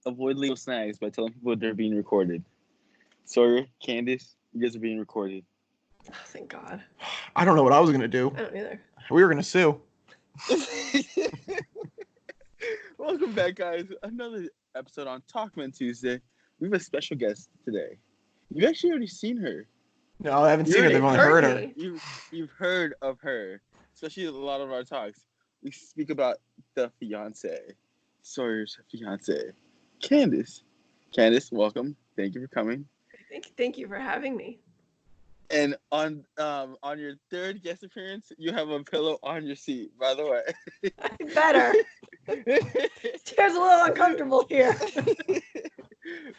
avoid legal snags by telling people they're being recorded. Sawyer, Kandace, you guys are being recorded. Oh, thank God. I don't know what I was going to do. I don't either. We were going to sue. Welcome back, guys. Another episode on Talkmen Tuesday. We have a special guest today. You've actually already seen her. No, I haven't seen her. They've only heard her. You've heard of her, especially a lot of our talks. We speak about the fiance, Sawyer's fiance, Kandace. Kandace, welcome. Thank you for coming. Thank you for having me. And on your third guest appearance, you have a pillow on your seat. By the way, better. Chair's a little uncomfortable here.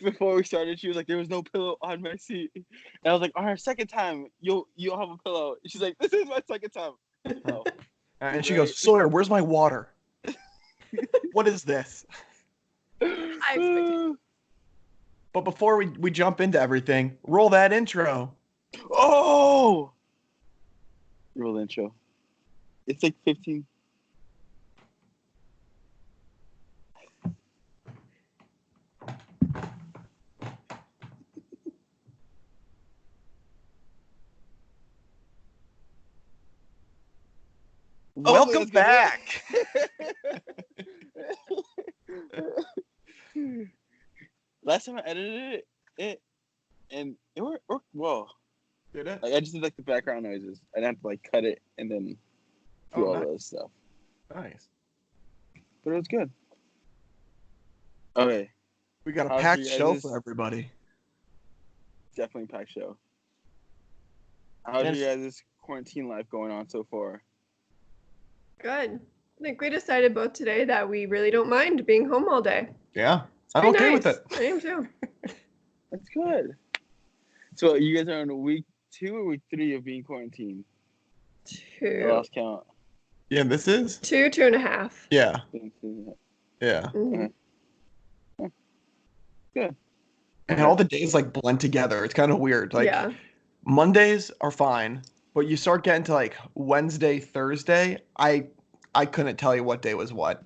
Before we started, she was like, "There was no pillow on my seat," and I was like, "On our second time, you'll have a pillow." She's like, "This is my second time." Oh. And she goes, "Sawyer, where's my water? What is this?" I expected. But before we jump into everything, roll that intro. Oh! Roll intro. It's like 15. Welcome back. Last time I edited it and it worked well. Did it? Like, I just did like the background noises. I didn't have to like cut it and then do all those stuff. Nice. But it was good. Okay. We got a packed show for everybody. Definitely packed show. How's your guys' quarantine life going on so far? Good. I think we decided both today that we really don't mind being home all day. Yeah. I'm okay with it. I am too. That's good. So you guys are on week 2 or week 3 of being quarantined? 2. I lost count. Yeah, this is 2.5. Yeah. Yeah. Mm-hmm. Good. And all the days like blend together. It's kind of weird. Like Mondays are fine, but you start getting to like Wednesday, Thursday. I couldn't tell you what day was what.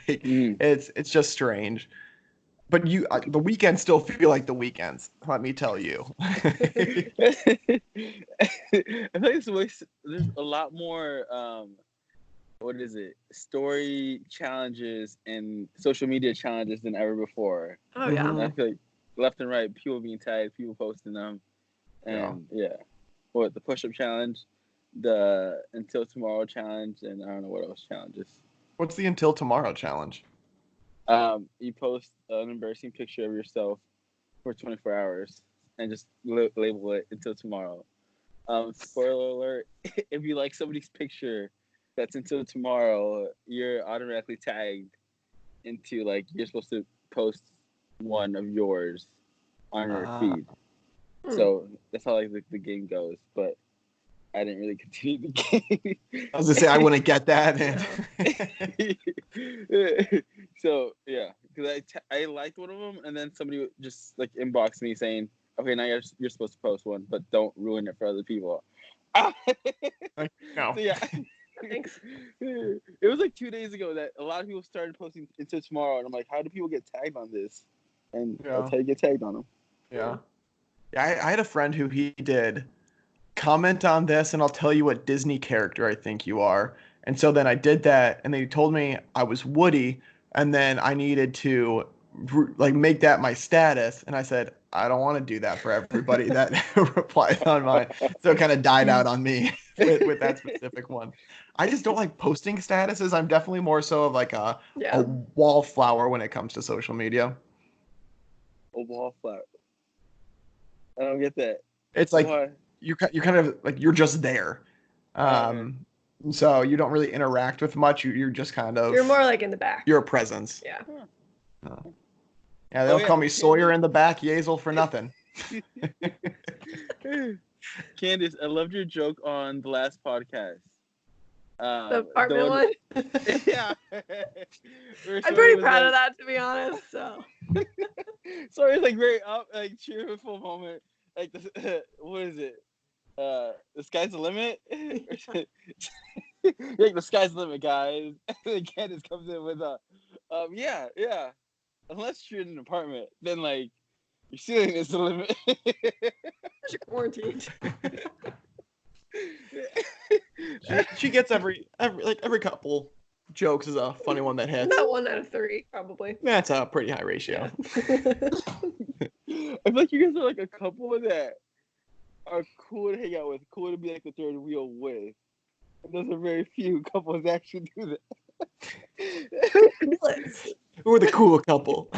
It's just strange. But the weekends still feel like the weekends. Let me tell you. I feel like there's a lot more. What is it? Story challenges and social media challenges than ever before. Oh yeah. And I feel like left and right, people being tagged, people posting them, and what the push-up challenge, the Until Tomorrow challenge, and I don't know what else challenges. What's the Until Tomorrow challenge? You post an embarrassing picture of yourself for 24 hours and just label it Until Tomorrow. Spoiler alert, if you like somebody's picture that's Until Tomorrow, you're automatically tagged into, like, you're supposed to post one of yours on your feed. So that's how like the game goes, but I didn't really continue the game. I was gonna say I wouldn't get that. So yeah, because I liked one of them, and then somebody just like inboxed me saying, "Okay, now you're supposed to post one, but don't ruin it for other people." No. So, yeah. Thanks. It was like 2 days ago that a lot of people started posting Until Tomorrow, and I'm like, how do people get tagged on this? And that's how you get tagged on them. Yeah. Yeah, I had a friend who he did comment on this, and I'll tell you what Disney character I think you are. And so then I did that, and they told me I was Woody, and then I needed to like make that my status. And I said, I don't want to do that for everybody that replied on mine. So it kind of died out on me with that specific one. I just don't like posting statuses. I'm definitely more so of like a wallflower when it comes to social media. A wallflower. I don't get that. It's like you're kind of like you're just there. So you don't really interact with much. You're just kind of. You're more like in the back. You're a presence. Yeah. Yeah, they'll call me Sawyer in the back, Yazel for nothing. Kandace, I loved your joke on the last podcast. The apartment one? Yeah. I'm pretty proud of that, to be honest. So it's like very like cheerful moment. Like what is it? The sky's the limit. Like the sky's the limit, guys. And then Kandace comes in with yeah. unless you're in an apartment, then like your ceiling is the limit. You're quarantined. She gets every couple jokes is a funny one that hits. About 1 out of 3, probably. That's a pretty high ratio. I feel like you guys are like a couple that are cool to hang out with, cool to be like the third wheel with. And those are very few couples that actually do that. Who are the cool couple?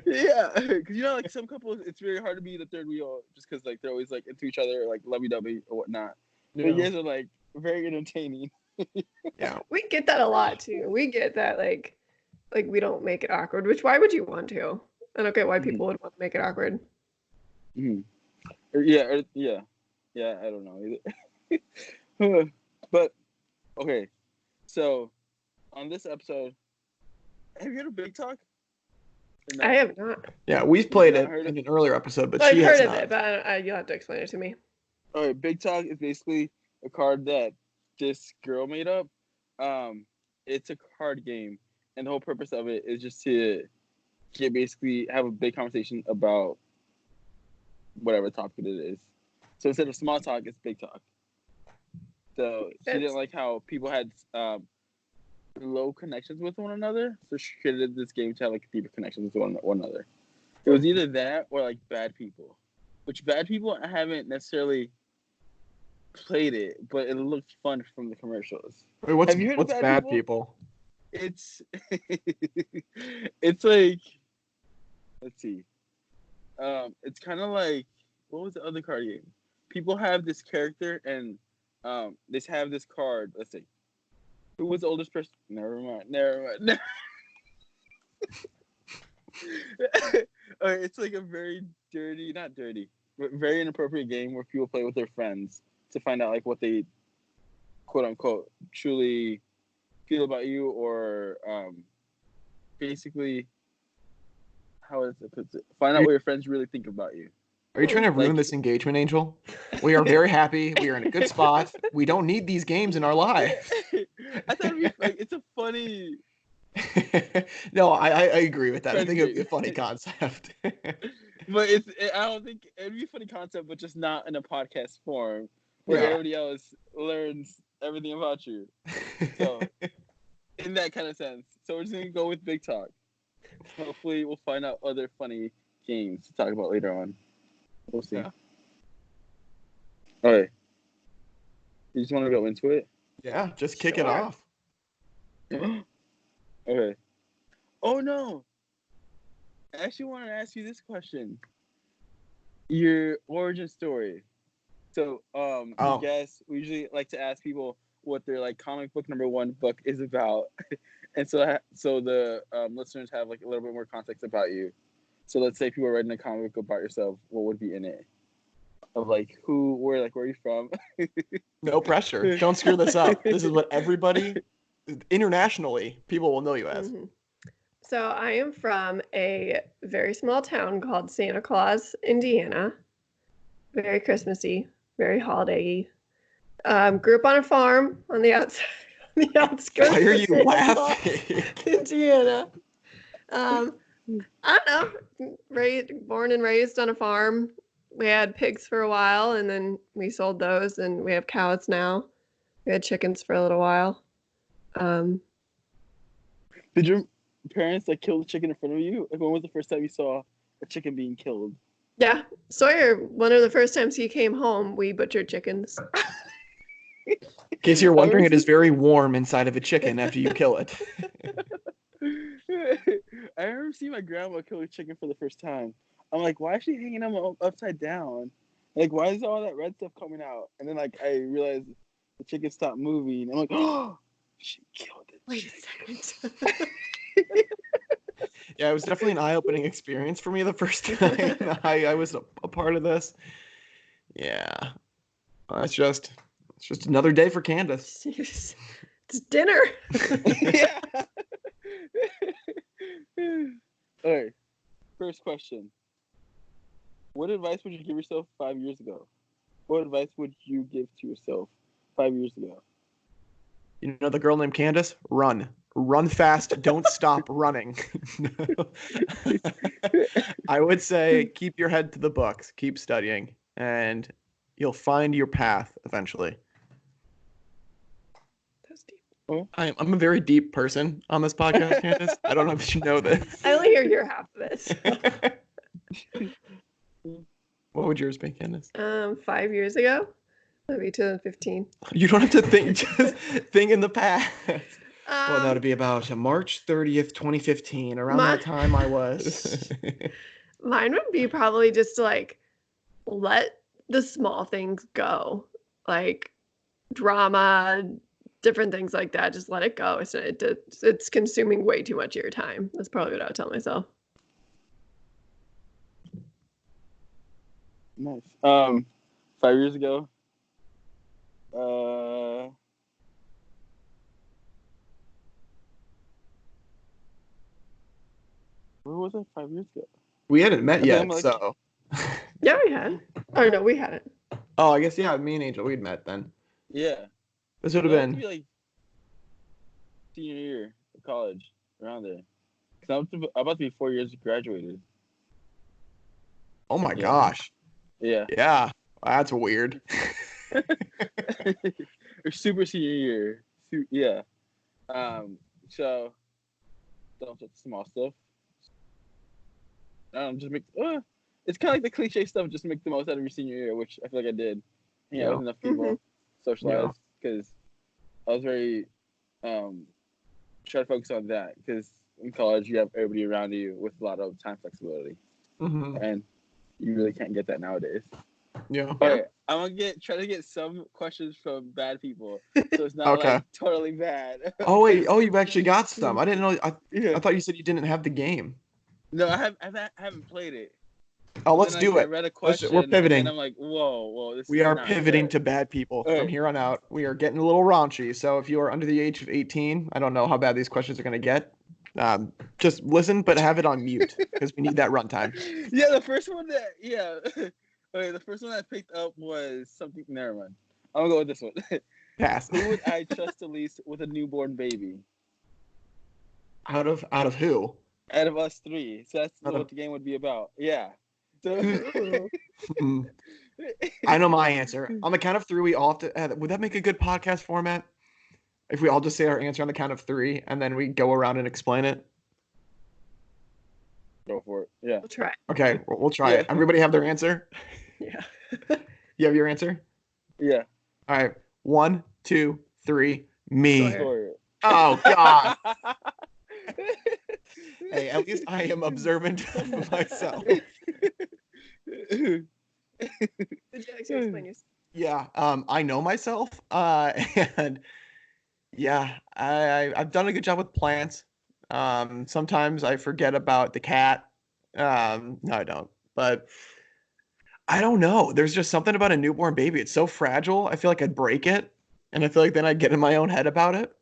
Yeah, because you know, like some couples, it's very hard to be the third wheel just because like they're always like into each other, like lovey-dovey or whatnot. Yeah. But you guys are like very entertaining. Yeah. We get that a lot too. We get that like we don't make it awkward. Which why would you want to? I don't get why people would want to make it awkward. Mm-hmm. Yeah. I don't know either. But okay, so on this episode, have you heard of Big Talk? No? I have not. Yeah, we've played not it heard in of- an earlier episode, but I've she has heard of not. it, but you'll have to explain it to me. All right, Big Talk is basically a card that this girl made up. It's a card game, and the whole purpose of it is just to basically have a big conversation about whatever topic it is. So instead of small talk, it's big talk. So she didn't like how people had low connections with one another, so she created this game to have like deeper connections with one another. It was either that or like bad people, which bad people I haven't necessarily played it, but it looked fun from the commercials. Wait, what's Have you heard what's of bad people? It's it's like, let's see, it's kind of like, what was the other card game? People have this character and they have this card. Let's see, who was the oldest person? Never mind. It's like a very dirty, not dirty, but very inappropriate game where people play with their friends to find out like what they quote unquote truly feel about you, or basically, how is it put? Find out what your friends really think about you. Are you trying to ruin this engagement, Angel? We are very happy. We are in a good spot. We don't need these games in our lives. I thought it'd be like, it's a funny. No, I agree with that. I think it'd be a funny concept. But I don't think it'd be a funny concept, but just not in a podcast form where everybody else learns everything about you. So, in that kind of sense. So we're just gonna go with Big Talk. Hopefully, we'll find out other funny games to talk about later on. We'll see. Yeah. All right. You just want to go into it? Yeah, just kick it off. Okay. Oh no! I actually wanted to ask you this question. Your origin story. So, I guess we usually like to ask people what their like comic book number one book is about, and so the listeners have like a little bit more context about you. So let's say people are writing a comic book about yourself, what would be in it? Of like where are you from? No pressure. Don't screw this up. This is what everybody internationally people will know you as. Mm-hmm. So I am from a very small town called Santa Claus, Indiana. Very Christmassy, very holiday-y. Grew up on a farm on the outside, on the outskirts. Why are you Santa laughing? Claus, Indiana. I don't know. Born and raised on a farm. We had pigs for a while, and then we sold those, and we have cows now. We had chickens for a little while. Did your parents like kill the chicken in front of you? Like, when was the first time you saw a chicken being killed? Yeah, Sawyer, one of the first times he came home, we butchered chickens. In case you're wondering, it is very warm inside of a chicken after you kill it. I remember seeing my grandma kill a chicken for the first time. I'm like, why is she hanging them upside down? Like, why is all that red stuff coming out? And then like I realized the chicken stopped moving. I'm like, oh, she killed it. Wait a second. Yeah, it was definitely an eye-opening experience for me the first time I was a part of this. Yeah, it's just another day for Kandace. It's dinner. Yeah. All right. First question. What advice would you give yourself 5 years ago? What advice would you give to yourself 5 years ago? You know the girl named Kandace? Run. run fast, don't stop running. I would say keep your head to the books, keep studying, and you'll find your path eventually. That's deep. I'm a very deep person on this podcast, Candace. I don't know if you know this. I only hear your half of it. What would yours be, Candace? 5 years ago, maybe 2015. You don't have to think, just think in the past. Well, that would be about March 30th, 2015. Around My- that time, I was. Mine would be probably just to like let the small things go, like drama, different things like that. Just let it go. It's consuming way too much of your time. That's probably what I would tell myself. Nice. 5 years ago. Where was I 5 years ago? We hadn't met I yet, think I'm like- so. Yeah, we had. Oh no, we hadn't. Oh, I guess, yeah, me and Angel, we'd met then. Yeah. This would have That had to been. be like senior year of college, around there. 'Cause I'm about to be 4 years graduated. Oh my Yeah. gosh. Yeah. Yeah. That's weird. Or super senior year. Yeah. So don't touch the small stuff. Just make. It's kind of like the cliche stuff. Just make the most out of your senior year, which I feel like I did. Yeah, with enough people, socialized, because I was very try to focus on that, because in college you have everybody around you with a lot of time flexibility, and you really can't get that nowadays. Yeah. All right, I'm gonna try to get some questions from bad people, so it's not Okay. like totally bad. Oh wait. Oh, you've actually got some. I didn't know. Yeah. I thought you said you didn't have the game. No, I haven't played it. Oh, But let's then do I it. read a question. We're pivoting. And I'm like, whoa, this We is are not pivoting fair. to bad people All from right. here on out. We are getting a little raunchy. So if you are under the age of 18, I don't know how bad these questions are going to get. Just listen, but have it on mute because we need that runtime. Yeah, the first one okay, the first one I picked up was something. Never mind. I'm gonna go with this one. Pass. Who would I trust the least with a newborn baby? Out of who? Out of us three. So that's Out of- what the game would be about. Yeah. So Hmm. I know my answer. On the count of three, we all have to. Would that make a good podcast format? If we all just say our answer on the count of three and then we go around and explain it? go for it. Yeah. We'll try. Okay, we'll try Yeah. it. Everybody have their answer? Yeah. You have your answer? Yeah. All right. 1, 2, 3. Me. Sawyer. Sawyer. Oh, God. Hey, at least I am observant of myself. Would you like to explain yourself? Yeah, I know myself, and yeah, I've done a good job with plants. Sometimes I forget about the cat. No, I don't. But I don't know. There's just something about a newborn baby. It's so fragile. I feel like I'd break it, and I feel like then I'd get in my own head about it.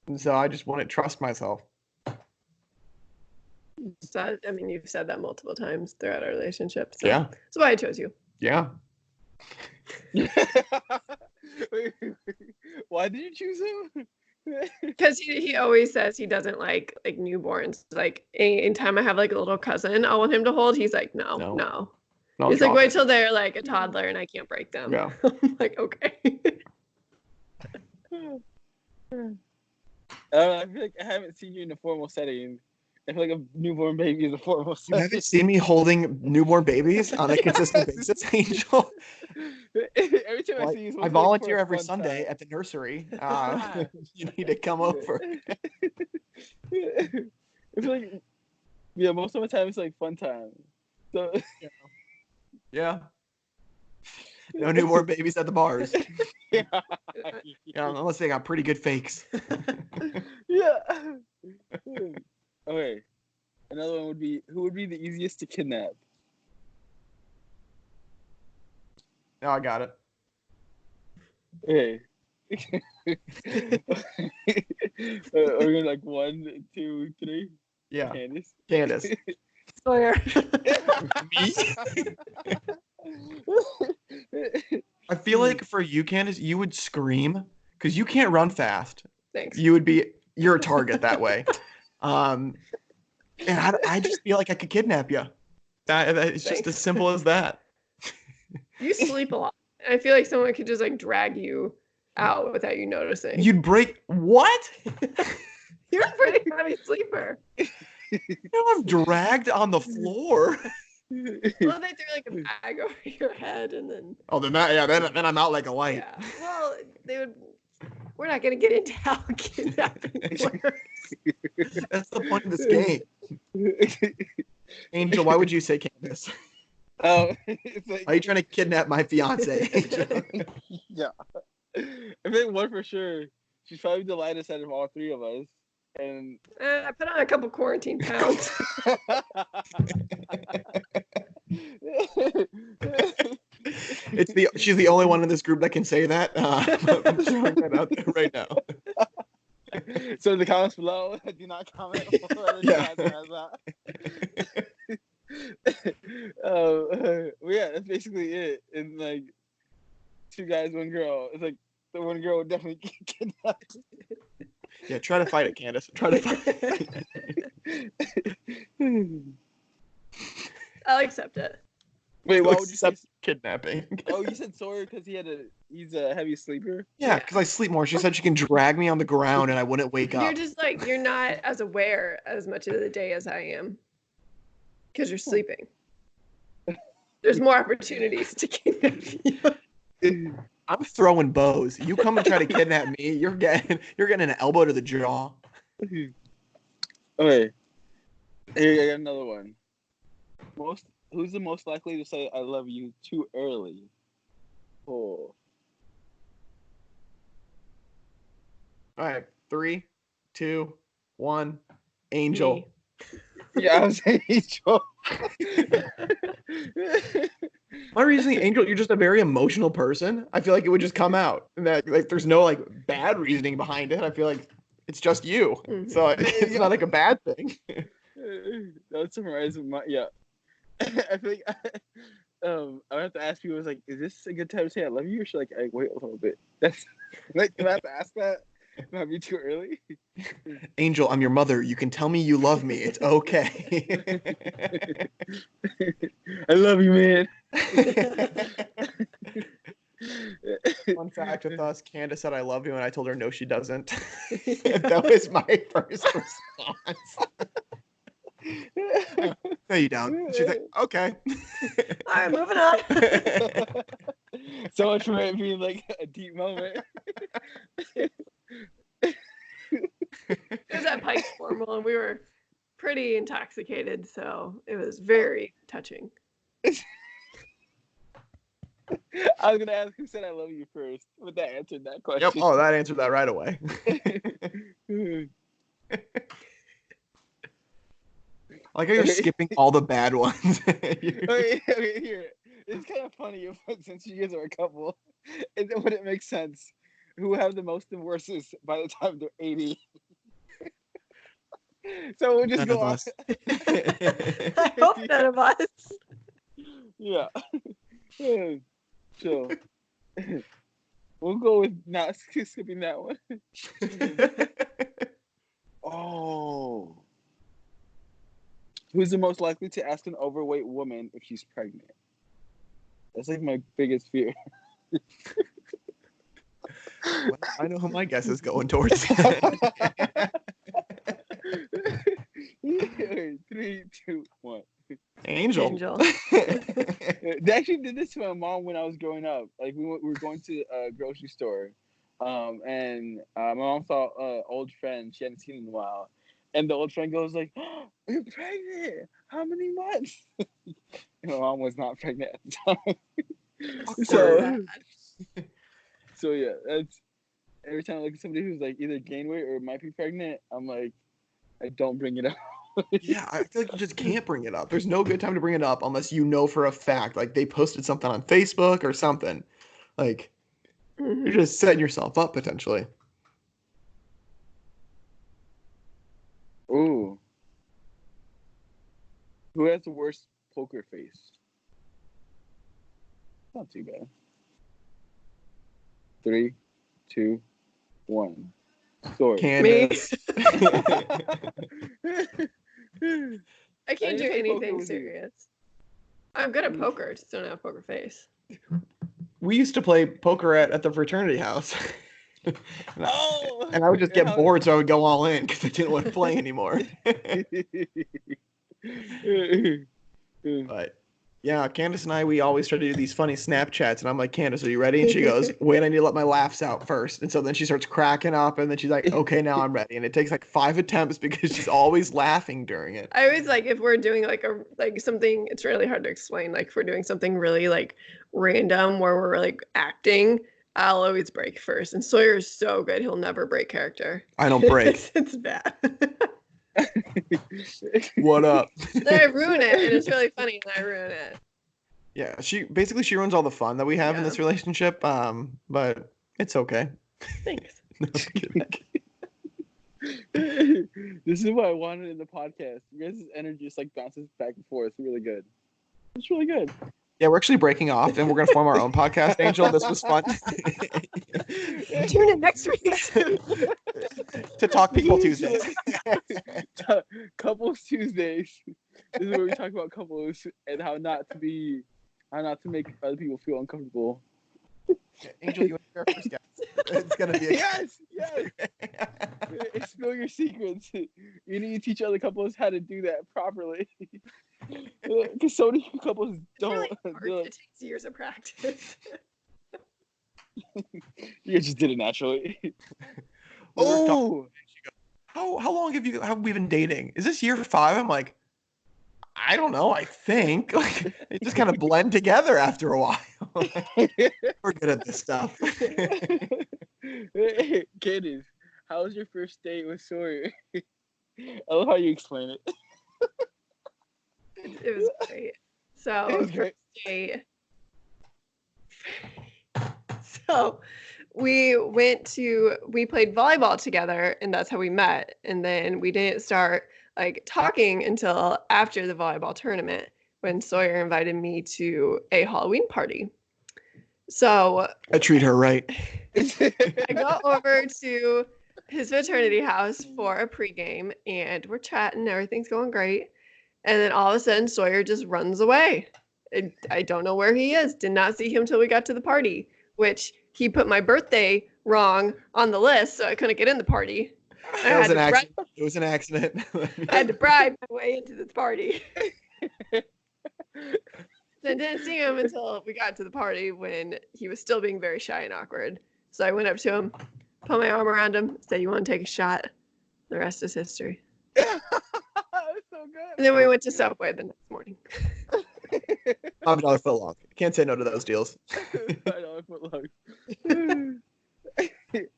And so I just wouldn't trust myself. So, I mean, you've said that multiple times throughout our relationship. So Yeah, that's why I chose you. yeah. Why did you choose him? Because he always says he doesn't like newborns. Like anytime I have like a little cousin I want him to hold, he's like, no. No, He's like, drop wait it. till they're like a toddler and I can't break them. Yeah. I'm like, okay. I feel like I haven't seen you in a formal setting. I feel like a newborn baby is a formal You setting. haven't seen me holding newborn babies on a consistent basis, Angel. Every time Well, I see you, it's I like volunteer for a every fun Sunday time. at the nursery. You need to come over. I feel like, yeah, most of the time it's like fun time. So Yeah. No newborn babies at the bars. yeah, Unless they got pretty good fakes. yeah. Okay, another one would be, who would be the easiest to kidnap? No, I got it. Okay. Are we going like 1, 2, 3? Yeah. Candace. Candace. Sawyer. Me? I feel like for you, Candace, you would scream because you can't run fast. Thanks. You would be you're a target that way. And I just feel like I could kidnap you. It's just Thanks. as simple as that. You sleep a lot. I feel like someone could just like drag you out without you noticing. You'd break what? You're a pretty heavy sleeper. I'm dragged on the floor. Well, they threw like a bag over your head and then. Oh, then I'm out like a light. Yeah. Well, they would. We're not gonna get into how kidnapping works. That's the point of this game. Angel, why would you say Kandace? Oh, it's like, Are you trying to kidnap my fiance, Angel? yeah. I think one for sure. She's probably the lightest out of all three of us. And I put on a couple quarantine pounds. She's the only one in this group that can say that. I'm throwing that out there right now. So in the comments below, do not comment. Yeah. Yeah, that's basically it. And like 2 guys, 1 girl. It's like the 1 girl would definitely get kidnapped. Yeah, try to fight it, Kandace. Try to fight it. I'll accept it. Wait, why would you say? Kidnapping? Oh, you said Sawyer because he's a heavy sleeper. Yeah, because I sleep more. She said she can drag me on the ground and I wouldn't wake You're up. just like you're not as aware as much of the day as I am, because you're sleeping. There's more opportunities to kidnap you. I'm throwing bows. You come and try to kidnap me, you're getting an elbow to the jaw. Okay, here I got another one. Who's the most likely to say "I love you" too early? Oh. All right, 3, 2, 1. Angel. Me. Yeah, I was saying Angel. My reasoning, Angel, you're just a very emotional person. I feel like it would just come out, and that like there's no like bad reasoning behind it. I feel like it's just you, so it's not like a bad thing. That would summarize my I think I would have to ask people. Was like, is this a good time to say "I love you"? Or should I wait a little bit? That's like, do I have to ask that? Might be too early. Angel, I'm your mother. You can tell me you love me. It's okay. I love you, man. Fun fact with us, Kandace said I love you, and I told her no, she doesn't. That was my first response. No, you don't. She's like, okay. All right, moving on. So much for it being like a deep moment. It was at Pike's Formal, and we were pretty intoxicated, so it was very touching. I was gonna ask who said "I love you" first, but that answered that question. Yep. Oh, that answered that right away. I like how you're skipping all the bad ones. Okay, here. It's kind of funny, but since you guys are a couple, it wouldn't make sense. Who have the most divorces by the time they're 80? So we'll just None go of on. us. I hope none of us. Yeah. So we'll go with not skipping that one. Oh. Who's the most likely to ask an overweight woman if she's pregnant? That's like my biggest fear. Well, I know who my guess is going towards. 3, 2, 1. Angel. They actually did this to my mom when I was growing up. Like we were going to a grocery store, and my mom saw an old friend she hadn't seen in a while, and the old friend goes like, "Oh, you're pregnant? How many months?" And my mom was not pregnant at the time. So yeah, that's every time I look at somebody who's like either gained weight or might be pregnant, I'm like, I don't bring it up. Yeah, I feel like you just can't bring it up. There's no good time to bring it up unless you know for a fact, like they posted something on Facebook or something. Like you're just setting yourself up potentially. Ooh. Who has the worst poker face? Not too bad. 3, 2, 1. Story. Candace. I can't didn't do play poker anything with you. serious. I'm good at poker, just don't have a poker face. We used to play poker at the fraternity house. Oh! And I would just And get how- bored, so I would go all in because I didn't want to play anymore. But yeah, Candace and I, we always try to do these funny Snapchats, and I'm like, Candace, are you ready? And she goes, wait, I need to let my laughs out first. And so then she starts cracking up, and then she's like, okay, now I'm ready. And it takes like 5 attempts because she's always laughing during it. I always like if we're doing like something, it's really hard to explain. Like if we're doing something really like random where we're like acting, I'll always break first. And Sawyer's so good, he'll never break character. I don't break. It's bad. What up? Then I ruin it, and it's really funny, and I ruin it. Yeah, she ruins all the fun that we have in Yeah. this relationship. But it's okay. Thanks. No, I'm kidding. This is what I wanted in the podcast. You guys' energy just like bounces back and forth. It's really good. It's really good. Yeah, we're actually breaking off, and we're gonna form our own podcast. Angel, this was fun. Tune in next week. To Talk People Tuesdays. Couples Tuesdays. This is where we talk about couples and how not to make other people feel uncomfortable. Angel, you want to be our first guest? It's gonna be a Yes. Spill your secrets. You need to teach other couples how to do that properly. Because so many couples It's don't. really hard. It takes years of practice. You just did it naturally. Oh, how long have we been dating? Is this year 5? I'm like, I don't know. I think like it just kind of blend together after a while. We're good at this stuff. Candace, how was your first date with Sawyer? I love how you explain it. It was great. So It was great. date. So we played volleyball together, and that's how we met. And then we didn't start like talking until after the volleyball tournament when Sawyer invited me to a Halloween party. So I treat her right. I go over to his fraternity house for a pregame, and we're chatting. Everything's going great. And then all of a sudden, Sawyer just runs away. I don't know where he is. Did not see him till we got to the party, which he put my birthday wrong on the list, so I couldn't get in the party. That was an accident. It was an accident. I had to bribe my way into this party. So I didn't see him until we got to the party when he was still being very shy and awkward. So I went up to him, put my arm around him, said, "You want to take a shot?" The rest is history. That's so good. And then we went to Subway the next morning. $5 foot long. Can't say no to those deals. $5 foot long.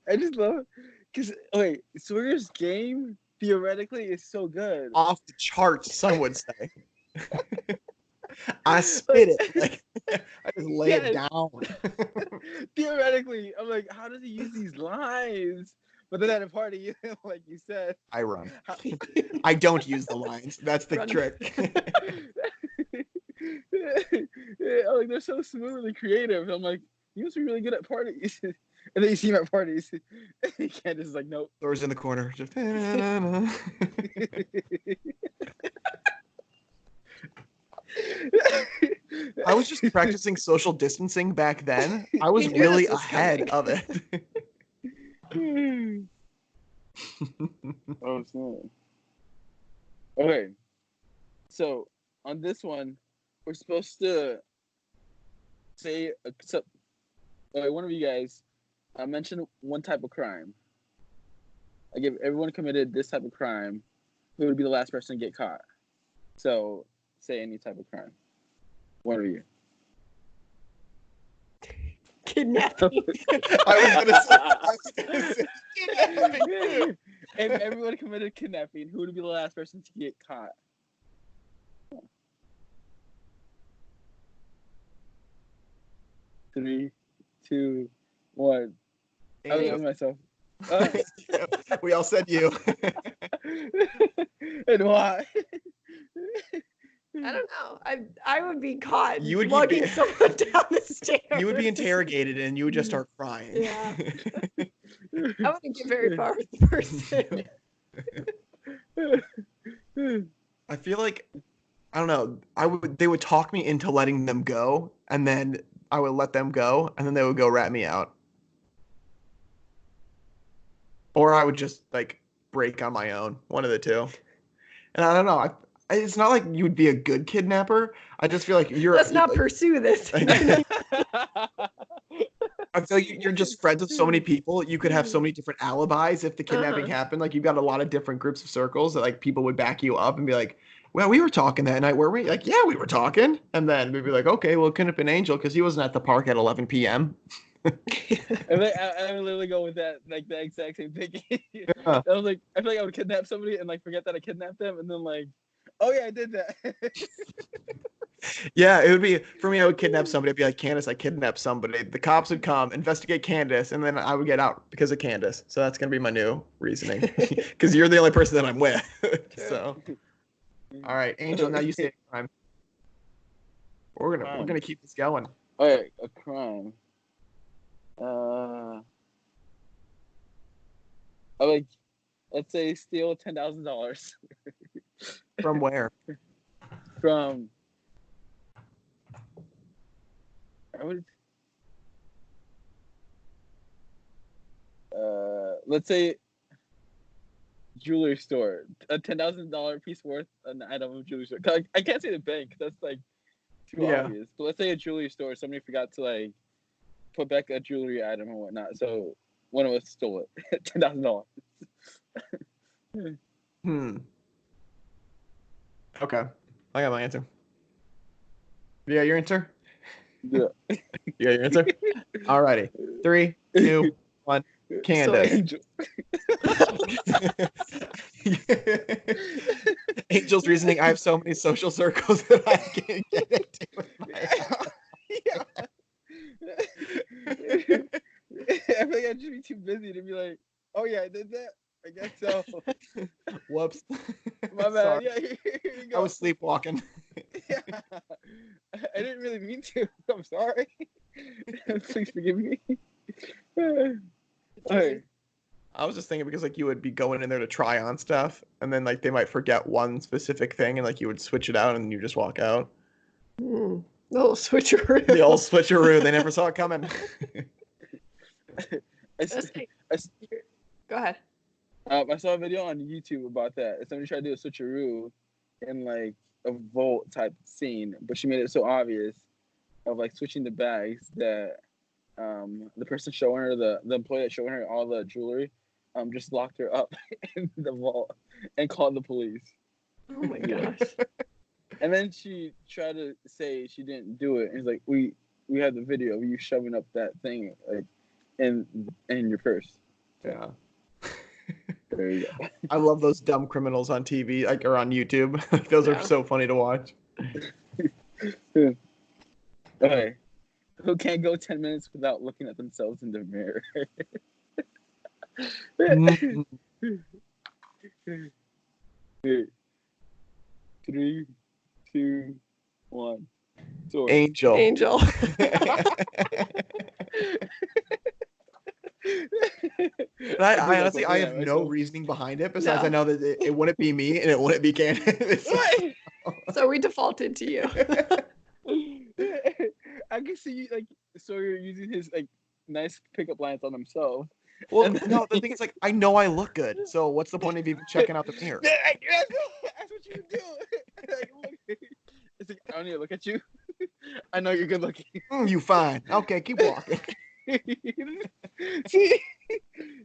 I just love it. Because, wait, Sawyer's game theoretically is so good. Off the charts, some would say. I spit it. Like, I just lay it down. Theoretically, I'm like, how does he use these lines? But then at a party, like you said, I run. I don't use the lines. That's the trick. I'm like, they're so smooth and creative. I'm like, you must be really good at parties. And then you see him at parties. Candace is like, nope. Doors in the corner. Just I was just practicing social distancing back then. I was really ahead of it. Oh, snap. Okay. So, on this one, we're supposed to say, one of you guys mention one type of crime. Like, if everyone committed this type of crime, who would be the last person to get caught? So, say any type of crime. One of you. Kidnapping. I was gonna say kidnapping. If everyone committed kidnapping, who would be the last person to get caught? 3, 2, 1. I love myself. We all said you. And why? I don't know. I would be caught You would lugging someone down the stairs. You would be interrogated and you would just start crying. Yeah. I wouldn't get very far with the person. I feel like I don't know. They would talk me into letting them go, and then I would let them go, and then they would go rat me out, or I would just like break on my own. One of the two. And I don't know. It's not like you would be a good kidnapper. I just feel like Let's not like, pursue this. I feel like you're just friends with so many people. You could have so many different alibis if the kidnapping happened. Like you've got a lot of different groups of circles that like people would back you up and be like, "Well, we were talking that night, were we?" Like, "Yeah, we were talking." And then we'd be like, "Okay, well, it couldn't have been Angel because he wasn't at the park at 11 p.m." And like, I would literally go with that, like the exact same thing. Yeah. I was like, I feel like I would kidnap somebody and like forget that I kidnapped them, and then like, oh yeah, I did that. Yeah, it would be for me. I would kidnap somebody. I'd be like, "Candace, I kidnapped somebody." The cops would come, investigate Candace, and then I would get out because of Candace. So that's gonna be my new reasoning because you're the only person that I'm with. So, all right, Angel. Now you say a crime. We're gonna keep this going. All right, a crime. I like, let's say steal $10,000 From where? from. I would. Let's say jewelry store, a $10,000 piece worth an item of jewelry store. 'Cause I can't say the bank. That's like too obvious. But let's say a jewelry store. Somebody forgot to like put back a jewelry item or whatnot. So one of us stole it. $10,000. Okay, I got my answer. Yeah, your answer. Yeah. You got your answer. Alrighty, 3, 2, 1. Candace. Angel. Angel's reasoning. I have so many social circles that I can't get into with my. Yeah. I feel like I'd just be too busy to be like, oh yeah, I did that. I guess so. Whoops. My bad. Sorry. Yeah, here you go. I was sleepwalking. Yeah. I didn't really mean to. I'm sorry. Please forgive me. Okay. I was just thinking because like you would be going in there to try on stuff, and then like they might forget one specific thing, and like you would switch it out, and you just walk out. The old switcheroo. The old switcheroo. They never saw it coming. Go ahead. I saw a video on YouTube about that. Somebody tried to do a switcheroo in like a vault type scene, but she made it so obvious of like switching the bags that the person showing her the employee that's showing her all the jewelry just locked her up in the vault and called the police. Oh my gosh. And then she tried to say she didn't do it. And it's like we had the video of you shoving up that thing like in your purse. Yeah. There you go. I love those dumb criminals on TV, like or on YouTube. Those are so funny to watch. Okay. Who can't go 10 minutes without looking at themselves in the mirror? 3, 2, 1. Sword. Angel. I honestly, I have no reasoning behind it besides I know that it wouldn't be me and it wouldn't be Candace. So we defaulted to you. I can see you like Sawyer using his like nice pickup lines on himself. Well, no, the thing is like I know I look good, so what's the point of even checking out the mirror? That's what you do. It's like, I don't need to look at you. I know you're good looking. You fine. Okay, keep walking. See?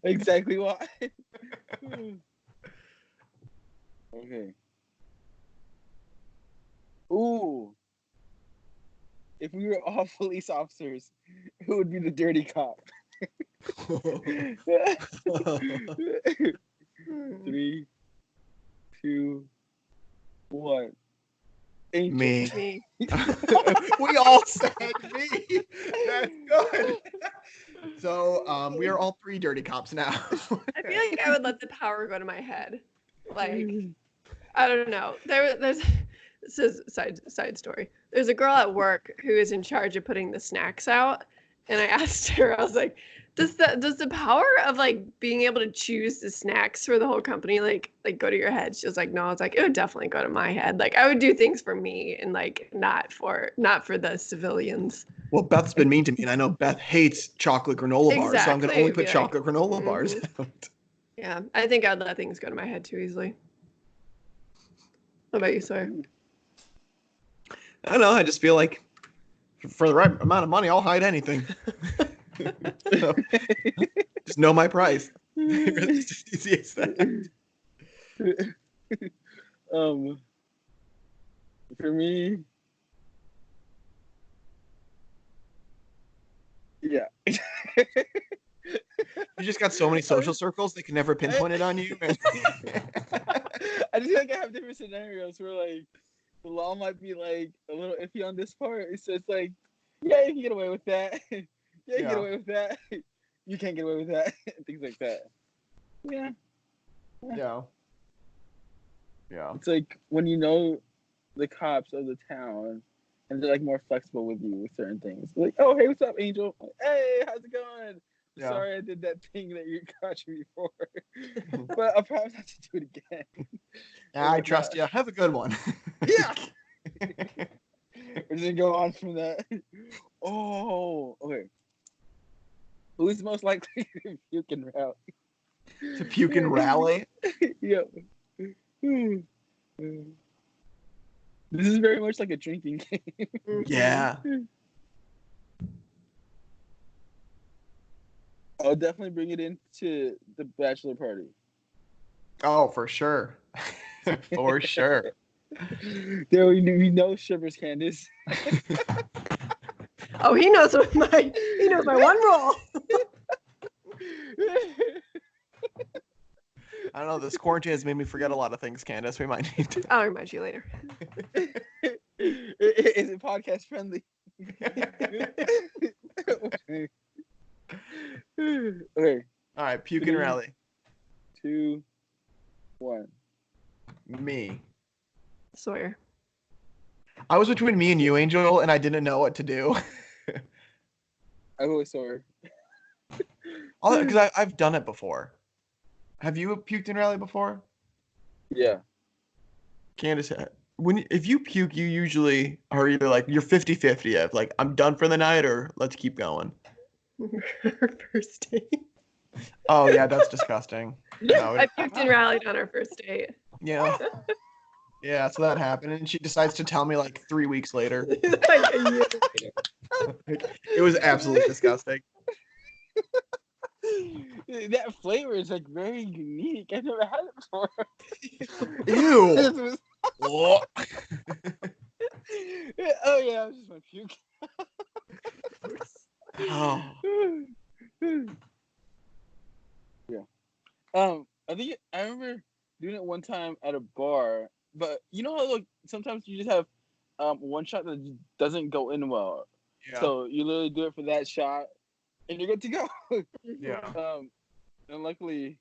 Exactly why. Okay. Ooh. If we were all police officers, who would be the dirty cop? 3, 2, 1. Angel. Me. We all said me. That's good. So we are all 3 dirty cops now. I feel like I would let the power go to my head. Like, I don't know. There's this is side story. There's a girl at work who is in charge of putting the snacks out, and I asked her, I was like, Does the power of like being able to choose the snacks for the whole company like go to your head? She was like, no, it's like it would definitely go to my head. Like I would do things for me and like not for the civilians. Well, Beth's been mean to me, and I know Beth hates chocolate granola bars, so I'm going to Exactly. only It'd be put like, chocolate granola bars out. Yeah, I think I'd let things go to my head too easily. What about you, Sawyer? I don't know. I just feel like for the right amount of money, I'll hide anything. So, just know my price. It's as easy as that. For me, yeah. You just got so many social circles they can never pinpoint it on you. I just feel like I have different scenarios where like the law might be like a little iffy on this part. So it's like, yeah, you can get away with that. Yeah, you can get away with that. You can't get away with that. Things like that. Yeah. It's like when you know the cops of the town and they're like more flexible with you with certain things. Like, oh, hey, what's up, Angel? Hey, how's it going? Yeah. Sorry I did that thing that you caught me for. But I promise not to do it again. I trust you. Have a good one. Yeah. We're just gonna go on from that. Oh, okay. Who's most likely to puke and rally? To puke and rally? Yeah. This is very much like a drinking game. Yeah. I'll definitely bring it into the bachelor party. Oh, for sure. For sure. There we know Shivers Candace. Oh, he knows my one rule. I don't know. This quarantine has made me forget a lot of things, Kandace. We might need to. I'll remind you later. Is it podcast friendly? Okay. All right. Puke and rally. 2, 1. Me. Sawyer. I was between me and you, Angel, and I didn't know what to do. I always saw her. Because I've done it before. Have you puked in rally before? Yeah. Candace, if you puke, you usually are either like you're 50-50 of like I'm done for the night or let's keep going. First date. Oh yeah, that's disgusting. No, I puked and rallied on our first date. yeah. Yeah, so that happened, and she decides to tell me like 3 weeks later. Like a year later. It was absolutely disgusting. That flavor is like very unique. I've never had it before. Ew. Oh yeah, it was just my puke. Oh. Yeah. I think I remember doing it one time at a bar, but you know how like sometimes you just have one shot that just doesn't go in well. Yeah. So you literally do it for that shot and you're good to go. Yeah. And luckily,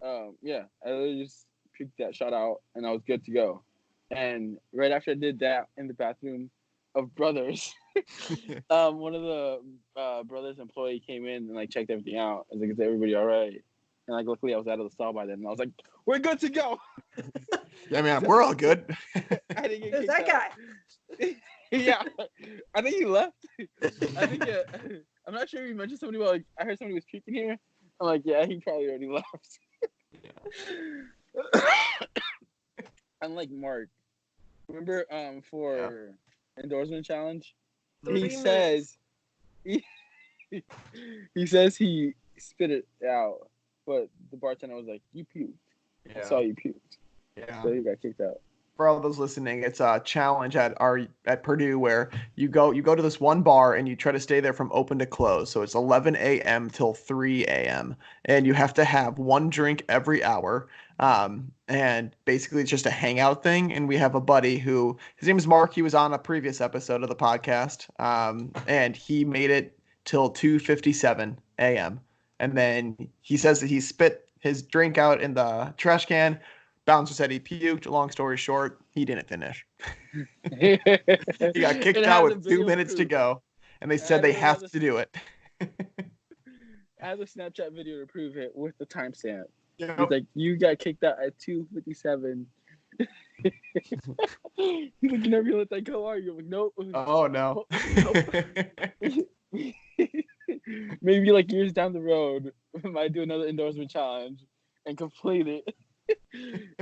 yeah, I literally just puked that shot out and I was good to go. And right after I did that in the bathroom of Brothers, one of the Brothers employee came in and like checked everything out. I was like, is everybody all right? And like luckily I was out of the stall by then and I was like, we're good to go. Yeah, man, we're all good. I didn't get Who's kicked that out. guy? Yeah, I think he left. I think I'm not sure if you mentioned somebody, but like I heard somebody was puking here. I'm like, yeah, he probably already left. Unlike Mark, remember for endorsement challenge, he says he says he spit it out, but the bartender was like, "You puked." I saw you puked. Yeah. So he got kicked out. For all those listening, it's a challenge at Purdue where you go to this one bar and you try to stay there from open to close. So it's 11 a.m. till 3 a.m. and you have to have one drink every hour. And basically it's just a hangout thing. And we have a buddy who his name is Mark. He was on a previous episode of the podcast. And he made it till 2:57 a.m. And then he says that he spit his drink out in the trash can. Bouncer said he puked. Long story short, he didn't finish. He got kicked out with 2 minutes to go, and they said they have to do it. I have a Snapchat video to prove it with the timestamp. Yep. He's like, you got kicked out at 2:57. He's like, you never gonna let that go, are you? I'm like, nope. Oh no. Maybe like years down the road, I might do another endorsement challenge and complete it.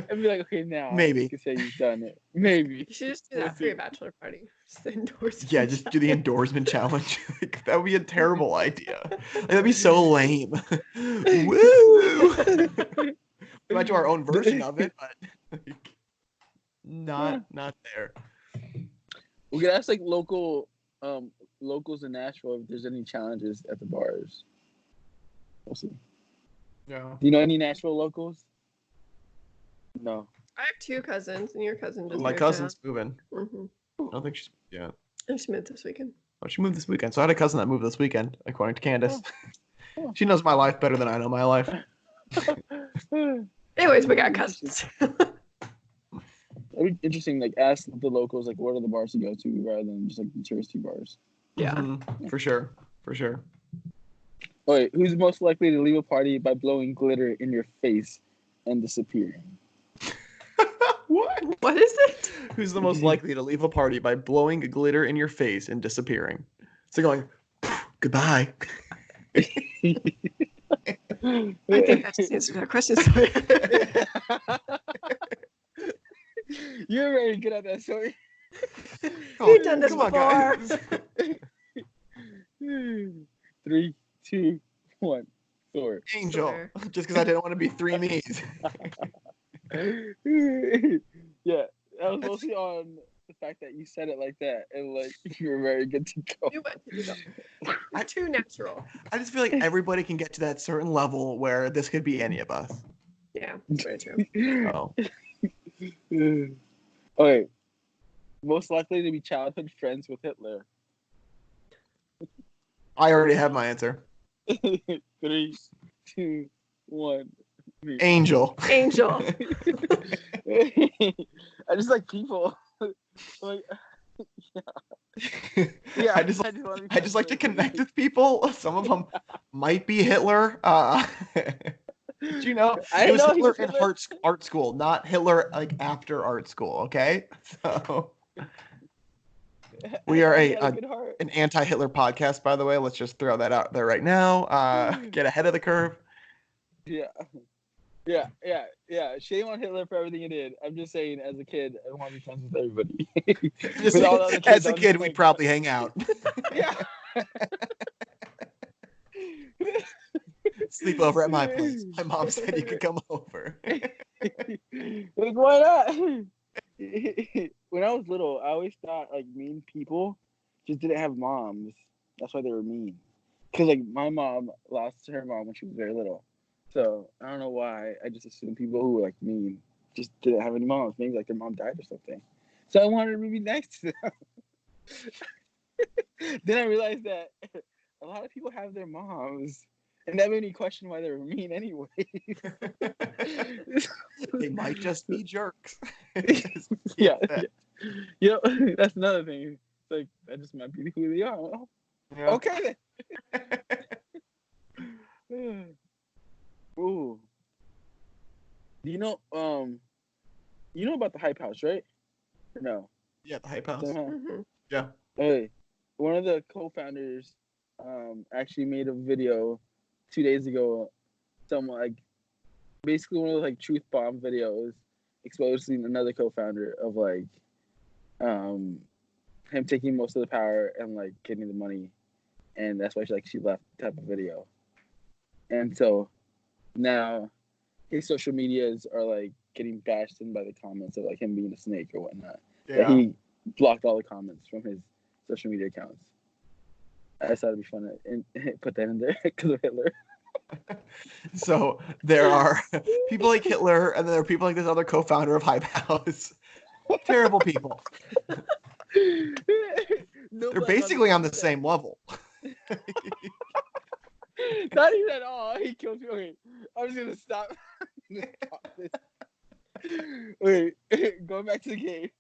And be like, okay, now Maybe. you can say you've done it. Maybe. You should just do We'll that for your see. bachelor party. Just the endorsement. Yeah, just do the endorsement challenge. Like, that would be a terrible idea. Like, that'd be so lame. Woo! We might do our own version of it, but like, not there. We could ask like locals in Nashville if there's any challenges at the bars. We'll see. Yeah. Do you know any Nashville locals? No. I have 2 cousins, and your cousin just My moved cousin's moving. Mm-hmm. I don't think she's. Yeah. And she moved this weekend. Oh, she moved this weekend. So I had a cousin that moved this weekend, according to Kandace. Oh. She knows my life better than I know my life. Anyways, we got cousins. It'd be interesting, like ask the locals like what are the bars to go to rather than just like the touristy bars. Yeah. Mhm. For sure. Wait, who's most likely to leave a party by blowing glitter in your face and disappearing? What? What is it? Who's the most likely to leave a party by blowing glitter in your face and disappearing? So going, goodbye. I think that just answered that question. Sorry. You're very good at that, sorry. We've done this come on, before. guys. 3, 2, 1. Thor. Angel. Sure. Just because I didn't want to be 3 me's. Yeah, that was mostly on the fact that you said it like that, and like you were very good to go. You went to go. Too natural. I just feel like everybody can get to that certain level where this could be any of us. Yeah, very true. Oh. Okay. Most likely to be childhood friends with Hitler. I already have my answer. 3, 2, 1. Angel. Angel. I just like people. Like, yeah. I just like to connect with people. Some of them might be Hitler. Did you know? I It was know Hitler he's in Hitler. art school, not Hitler like after art school. Okay, so we are He had a good heart. an anti-Hitler podcast, by the way. Let's just throw that out there right now. Get ahead of the curve. Yeah. Shame on Hitler for everything he did. I'm just saying, as a kid, I want to be friends with everybody. Just, With all the other kids, as a I was kid, just we'd like- probably hang out, Yeah. sleep over at my place. My mom said you could come over. Like, why not? When I was little, I always thought like mean people just didn't have moms. That's why they were mean. Because like my mom lost her mom when she was very little. So I don't know why. I just assumed people who were like mean just didn't have any moms. Maybe like their mom died or something. So I wanted to be nice to them. Then I realized that a lot of people have their moms. And that made me question why they were mean anyway. They might just be jerks. Yeah. You know, that's another thing. It's like, that just might be who they are. Well, Yeah. okay then. Ooh. You know about the Hype House, right? Or no? Yeah, the Hype House. Mhm. Yeah. Hey, one of the co-founders actually made a video 2 days ago. Someone like basically one of those like truth bomb videos exposing another co-founder of like him taking most of the power and like getting the money, and that's why she left type of video. And so now his social medias are like getting bashed in by the comments of like him being a snake or whatnot. That Yeah. he blocked all the comments from his social media accounts. I just thought it'd be fun to put that in there because of Hitler. So there are people like Hitler, and then there are people like this other co-founder of Hype House. Terrible people. They're basically on the same level. Not even at all. He kills me. Okay, I'm just gonna stop. Wait, going back to the game.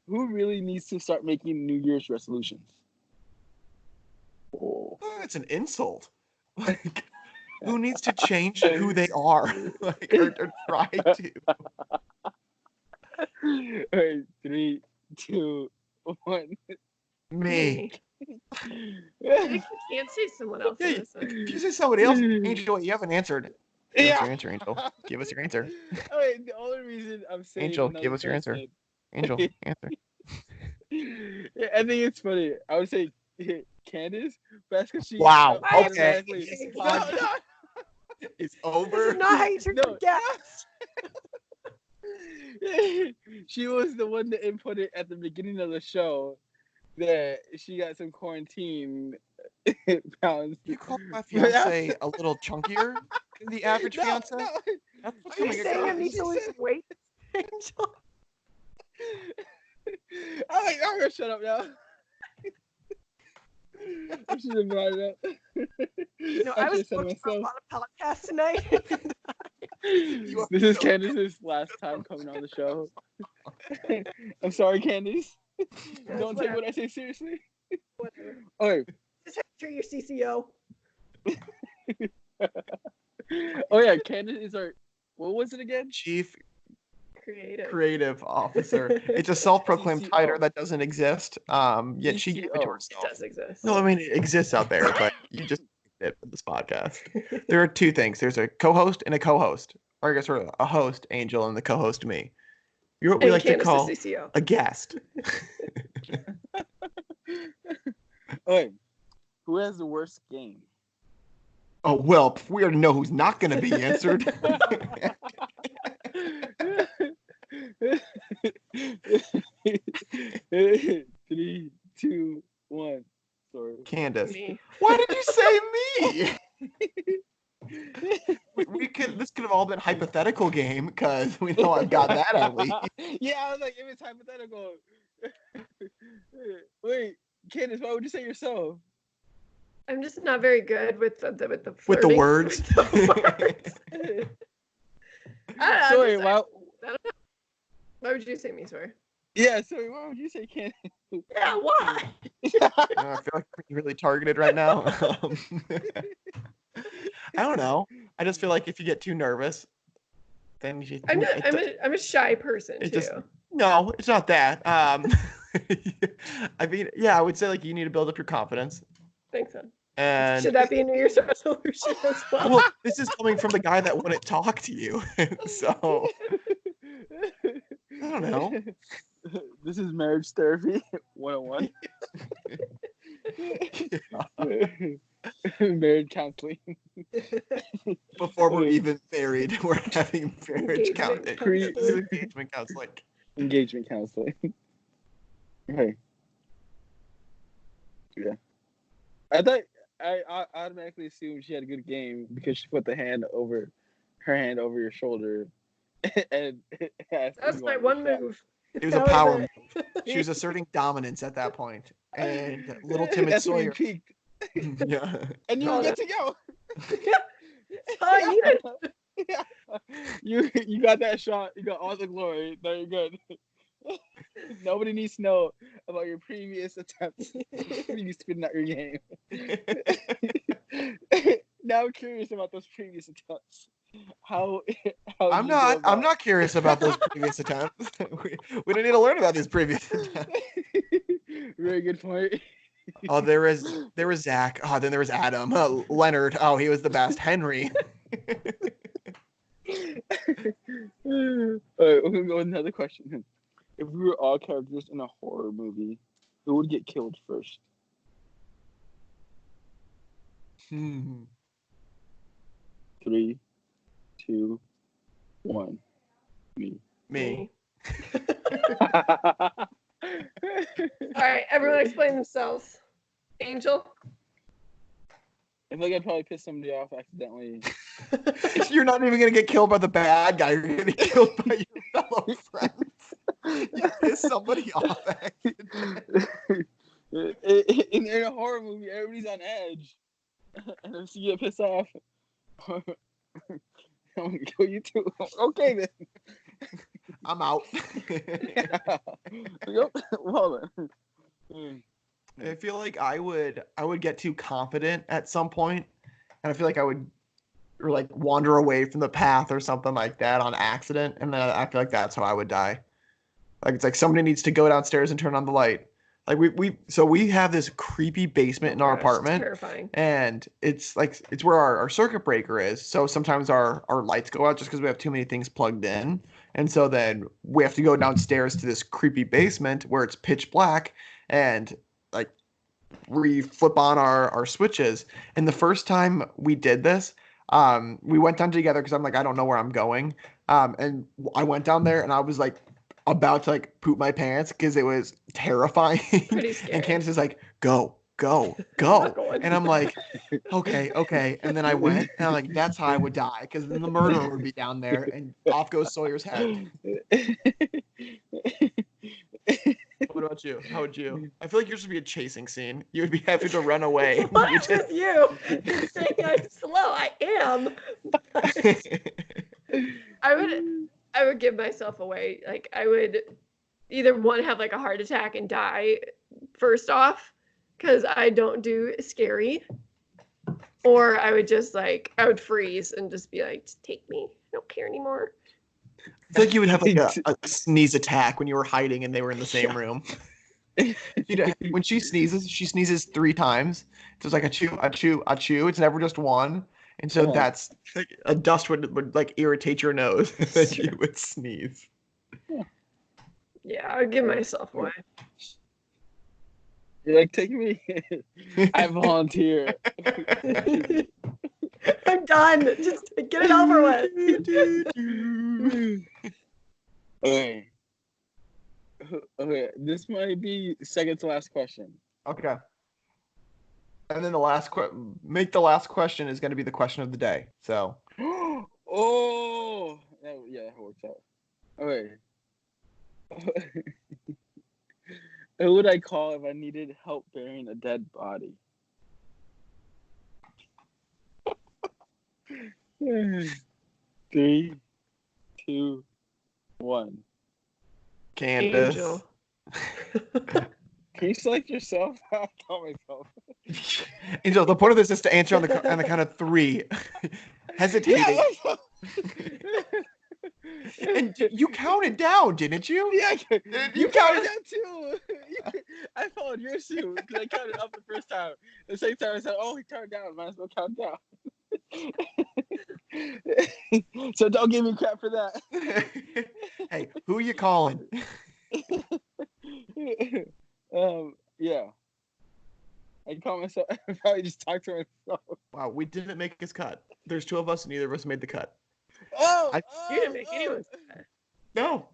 Who really needs to start making New Year's resolutions? Oh. It's an insult. Like, who needs to change who they are? Like, or try to. All right, 3, 2, 1. Me. You can't say someone else in this one. If you say somebody else, Angel, you haven't answered. Give us your answer, Angel. Give us your answer. Wait, the only reason I'm saying Angel, another give us your answer. person- Angel, answer. Yeah, I think it's funny. I would say Kandace, but that's because she Wow, okay. automatically. This No, podcast- no, It's This over. is not how you treat No. your guests. She was the one that inputted at the beginning of the show that she got some quarantine pounds. You called my fiance a little chunkier than the average fiance? No. That's what's Are you coming saying I across. need to lose weight, Angel? I'm gonna shut up now. I should have brought it up. No, I was should've said it booked for a myself. lot of podcasts tonight. This is Candace's last time coming on the show. I'm sorry, Candace. Don't take what I say seriously. Whatever. Okay. Just treat your CCO. Oh yeah, Candace is our. What was it again? Chief Creative. Creative Officer. It's a self-proclaimed CCO. title that doesn't exist. Yet she gave it to CCO. It herself. does exist. No, I mean it exists out there, but you just it for this podcast. There are two things. There's a co-host and a co-host, or I guess sort of a host, Angel, and the co-host, me. You're what we And like to Candace call the CCO. a guest. Okay. Who has the worst game? Oh well, we already know who's not going to be answered. 3, 2, 1. Sorry. Candace. Me. Why did you say me? we could. This could have all been hypothetical game because we know I've got that at least. Yeah, I was like, if it's hypothetical. Wait, Candace, why would you say yourself? I'm just not very good with the With the flirting. words. With the words. I don't know, Sorry, I why? don't know. Why would you say me, sorry? Yeah, sorry, why would you say Candace? Yeah, why? I feel like we're really targeted right now. I don't know. I just feel like if you get too nervous, then you. I'm a shy person it too. just- No, it's not that. I mean, yeah, I would say like you need to build up your confidence. Think so. And Should that be a New Year's resolution as well? well, this is coming from the guy that wouldn't talk to you, so I don't know. This is marriage therapy 101. Marriage counseling. Before we're even married, we're having marriage Engagement counseling. counseling. Engagement counseling. Engagement counseling. Okay. Yeah. I thought I automatically assumed she had a good game because she put her hand over your shoulder and asked That's if you my wanted one a shot. move. It was a That was power it. move. She was asserting dominance at that point. And little timid That's when you Sawyer. peaked. Yeah. And you Oh, were good to go. That's all I needed. Yeah. You got that shot. You got all the glory. Now you're good. Nobody needs to know about your previous attempts. You spitting out your game. Now I'm curious about those previous attempts. How I'm not curious about those previous attempts. We don't need to learn about these previous attempts. Very good point. Oh, there was Zach. Oh, then there was Adam. Leonard. Oh, he was the best. Henry. All right, we're gonna go with another question. If we were all characters in a horror movie, who would get killed first? 3, 2, 1. Me. Me. All right, everyone explain themselves. Angel. I feel like I'd probably piss somebody off accidentally. You're not even gonna get killed by the bad guy. You're gonna get killed by your fellow friends. You piss somebody off. In a horror movie, everybody's on edge, and if you get pissed off, I'm gonna kill you too. Okay then. I'm out. Yep. Well then. I feel like I would get too confident at some point, and I feel like I would or like wander away from the path or something like that on accident, and then I feel like that's how I would die. Like it's like somebody needs to go downstairs and turn on the light. Like we have this creepy basement in our Gosh, apartment, terrifying. and it's like it's where our circuit breaker is. So sometimes our lights go out just because we have too many things plugged in, and so then we have to go downstairs to this creepy basement where it's pitch black, and like we flip on our switches. And the first time we did this, we went down together because I'm like I don't know where I'm going, and I went down there and I was like about to like poop my pants because it was terrifying. Pretty scary. And Candace is like, go, go, I'm go. not going. And I'm like, okay. And then I went and I'm like, that's how I would die because then the murderer would be down there and off goes Sawyer's head. What about you? How would you? I feel like yours would be a chasing scene. You would be having to run away. What's with you? You're saying I'm slow. I am. I would give myself away. Like I would either one have like a heart attack and die first off because I don't do scary, or I would just like I would freeze and just be like, just take me. I don't care anymore. I feel like you would have like a sneeze attack when you were hiding and they were in the same room. When she sneezes 3 times. So it's like achoo, achoo, achoo. It's never just one. And so that's like a dust would like irritate your nose and then you would sneeze. Yeah, I would give myself away. You're like, take me. I volunteer. I'm done. Just get it over with. Okay, this might be second to last question. Okay. And then the last make the last question is going to be the question of the day. So. Oh, that works out. Okay. Who would I call if I needed help burying a dead body? 3, 2, 1. Kandace. Angel. Can you select yourself? I'll call myself. Angel, the point of this is to answer on the count of 3. Hesitating. Yeah, And you counted down, didn't you? yeah, You counted down too. I followed your suit because I counted up the first time. The second time I said, "Oh, he counted down. Might as well count down." So don't give me crap for that. Hey, who you calling? Yeah. I call myself. I probably just talk to myself. Wow, we didn't make his cut. There's 2 of us, and neither of us made the cut. You didn't make anyone's cut. No.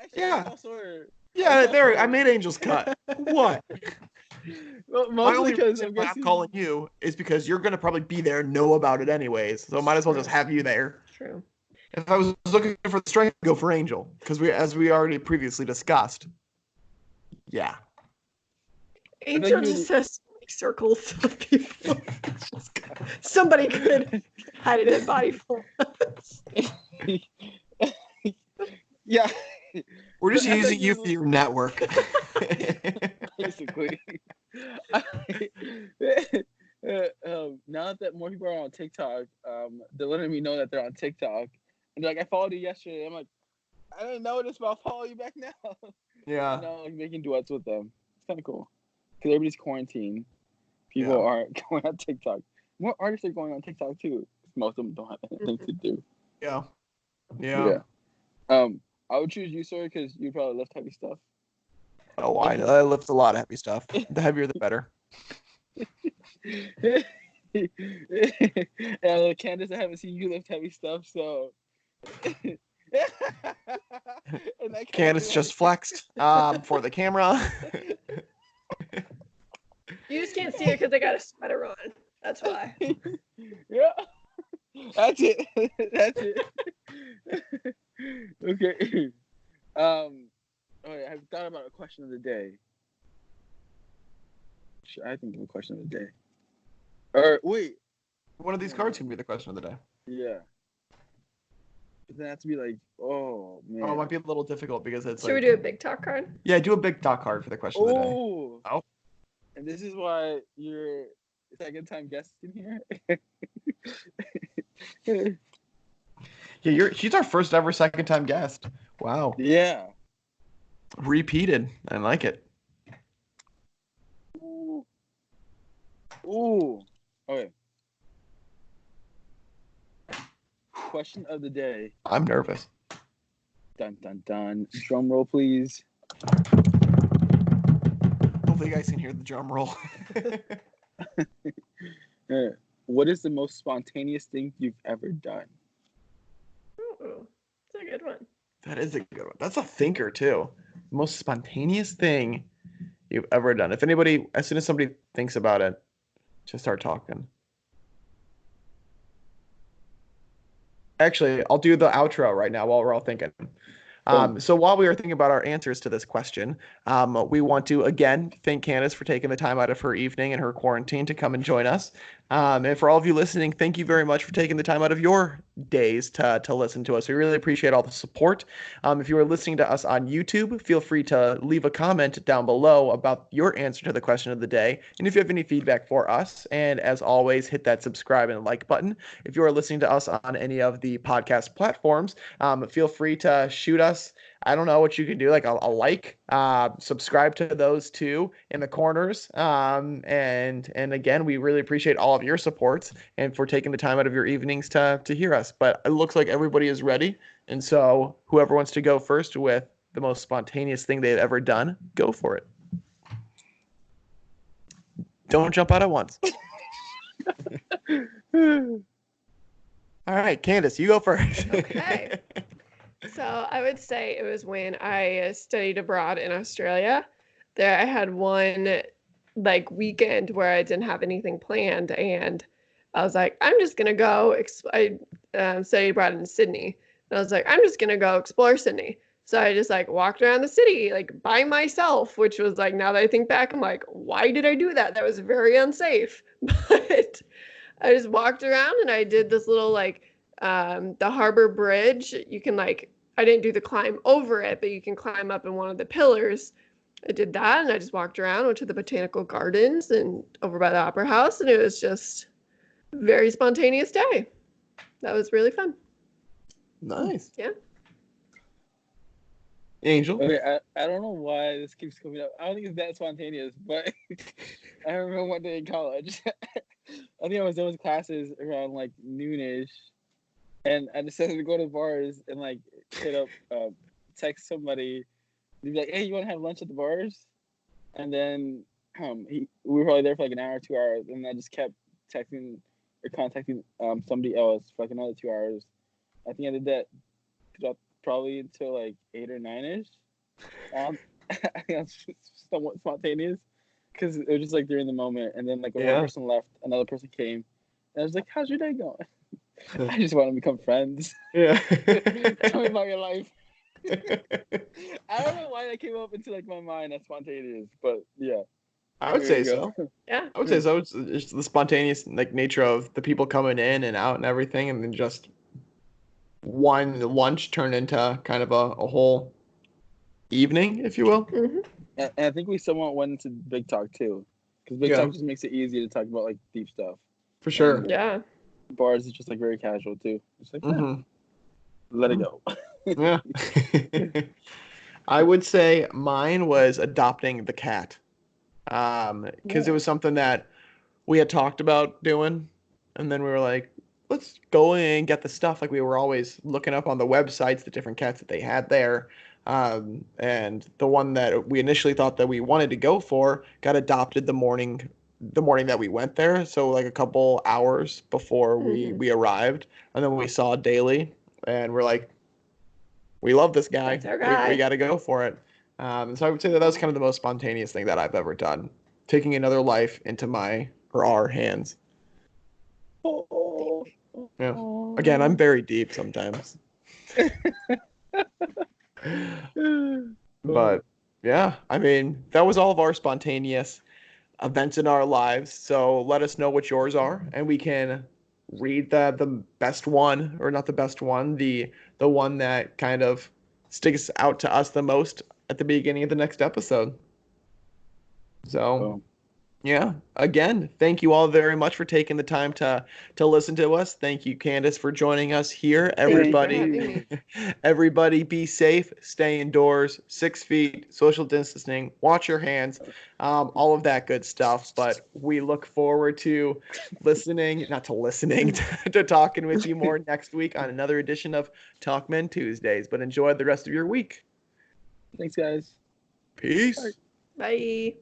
Actually, Yeah. Sawyer. Yeah, there. I made Angel's cut. What? Well, My mostly only because reason why I'm calling you is because you're gonna probably be there, know about it anyways. So I might as well just have you there. True. If I was looking for the strength, I'd go for Angel because as we already previously discussed. Yeah. Angel just says circles of people. Somebody could hide a dead body for us. Yeah. We're just using you for your network. Basically. Now that more people are on TikTok, they're letting me know that they're on TikTok. And like, I followed you yesterday. I'm like, I didn't know this, but I'll follow you back now. Yeah. And now, like, making duets with them. It's kind of cool. Because everybody's quarantined. People aren't going on TikTok. More artists are going on TikTok too. Most of them don't have anything to do. Yeah. I would choose you, sir, because you probably lift heavy stuff. Oh, I know. I lift a lot of heavy stuff. The heavier, the better. And Kandace, I haven't seen you lift heavy stuff, so. Kandace just flexed for the camera. You just can't see it because I got a sweater on. That's why. Yeah. That's it. That's it. Okay. I've thought about a question of the day. I think of a question of the day. Or wait. One of these cards can be the question of the day. Yeah. But then it has to be like, oh man. Oh, it might be a little difficult because it's Should we do a big talk card? Yeah, do a big talk card for the question of the day. Oh. And this is why you're second time guest in here. Yeah, she's our first ever second time guest. Wow. Yeah. Repeated. I like it. Ooh. Ooh. Okay. Question of the day. I'm nervous. Dun dun dun. Drum roll, please. Hopefully you guys can hear the drum roll. What is the most spontaneous thing you've ever done? Ooh, that's a good one. That is a good one. That's a thinker too. Most spontaneous thing you've ever done. If anybody, as soon as somebody thinks about it, just start talking. Actually, I'll do the outro right now while we're all thinking. So while we are thinking about our answers to this question, we want to again thank Kandace for taking the time out of her evening and her quarantine to come and join us. And for all of you listening, thank you very much for taking the time out of your days to listen to us. We really appreciate all the support. If you are listening to us on YouTube, feel free to leave a comment down below about your answer to the question of the day. And if you have any feedback for us, and as always, hit that subscribe and like button. If you are listening to us on any of the podcast platforms, feel free to shoot us. I don't know what you can do, like a like, subscribe to those two in the corners. And again, we really appreciate all of your supports and for taking the time out of your evenings to hear us. But it looks like everybody is ready. And so whoever wants to go first with the most spontaneous thing they've ever done, go for it. Don't jump out at once. All right, Kandace, you go first. Okay. So I would say it was when I studied abroad in Australia. There I had one like weekend where I didn't have anything planned, and I was like, I'm just gonna go. I studied abroad in Sydney, and I was like, I'm just gonna go explore Sydney. So I just like walked around the city like by myself, which was like, now that I think back, I'm like, why did I do that? That was very unsafe. But I just walked around and I did this little like the Harbor Bridge. You can like, I didn't do the climb over it, but you can climb up in one of the pillars. I did that and I just walked around, went to the botanical gardens and over by the Opera House, and it was just a very spontaneous day. That was really fun. Nice. Yeah. Angel. Okay, I don't know why this keeps coming up. I don't think it's that spontaneous, but I remember one day in college. I think I was done with classes around like noonish, and I decided to go to bars and like hit up, text somebody, and be like, "Hey, you want to have lunch at the bars?" And then we were probably there for like an hour, 2 hours, and I just kept texting or contacting somebody else for like another 2 hours. I think I did that probably until like 8 or 9ish. I think that's somewhat spontaneous because it was just like during the moment, and then like when one person left, another person came, and I was like, "How's your day going?" I just want to become friends. Yeah. Tell me about your life. I don't know why that came up into like my mind as spontaneous, but yeah. I would say so. Yeah. I would say so. It's the spontaneous like nature of the people coming in and out and everything, and then just one lunch turned into kind of a whole evening, if you will. Mm-hmm. And I think we somewhat went into big talk too, because big talk just makes it easy to talk about like deep stuff. For sure. Yeah. Bars is just like very casual too. It's like let it go. Yeah. I would say mine was adopting the cat, because it was something that we had talked about doing, and then we were like, let's go in and get the stuff. Like we were always looking up on the websites the different cats that they had there. And the one that we initially thought that we wanted to go for got adopted the morning that we went there. So like a couple hours before we arrived, and then we saw Daily, and we're like, we love this guy. That's our guy. We got to go for it. So I would say that was kind of the most spontaneous thing that I've ever done, taking another life into my or our hands. Yeah. Again, I'm very deep sometimes. But yeah, I mean, that was all of our spontaneous events in our lives. So let us know what yours are, and we can read the best one, or not the best one, the one that kind of sticks out to us the most at the beginning of the next episode. So Yeah. Again, thank you all very much for taking the time to listen to us. Thank you, Kandace, for joining us here. Thank you for Everybody, having me. everybody, be safe, stay indoors, 6 feet, social distancing, watch your hands, all of that good stuff. But we look forward to listening to talking with you more next week on another edition of Talkmen Tuesdays. But enjoy the rest of your week. Thanks, guys. Peace. Bye.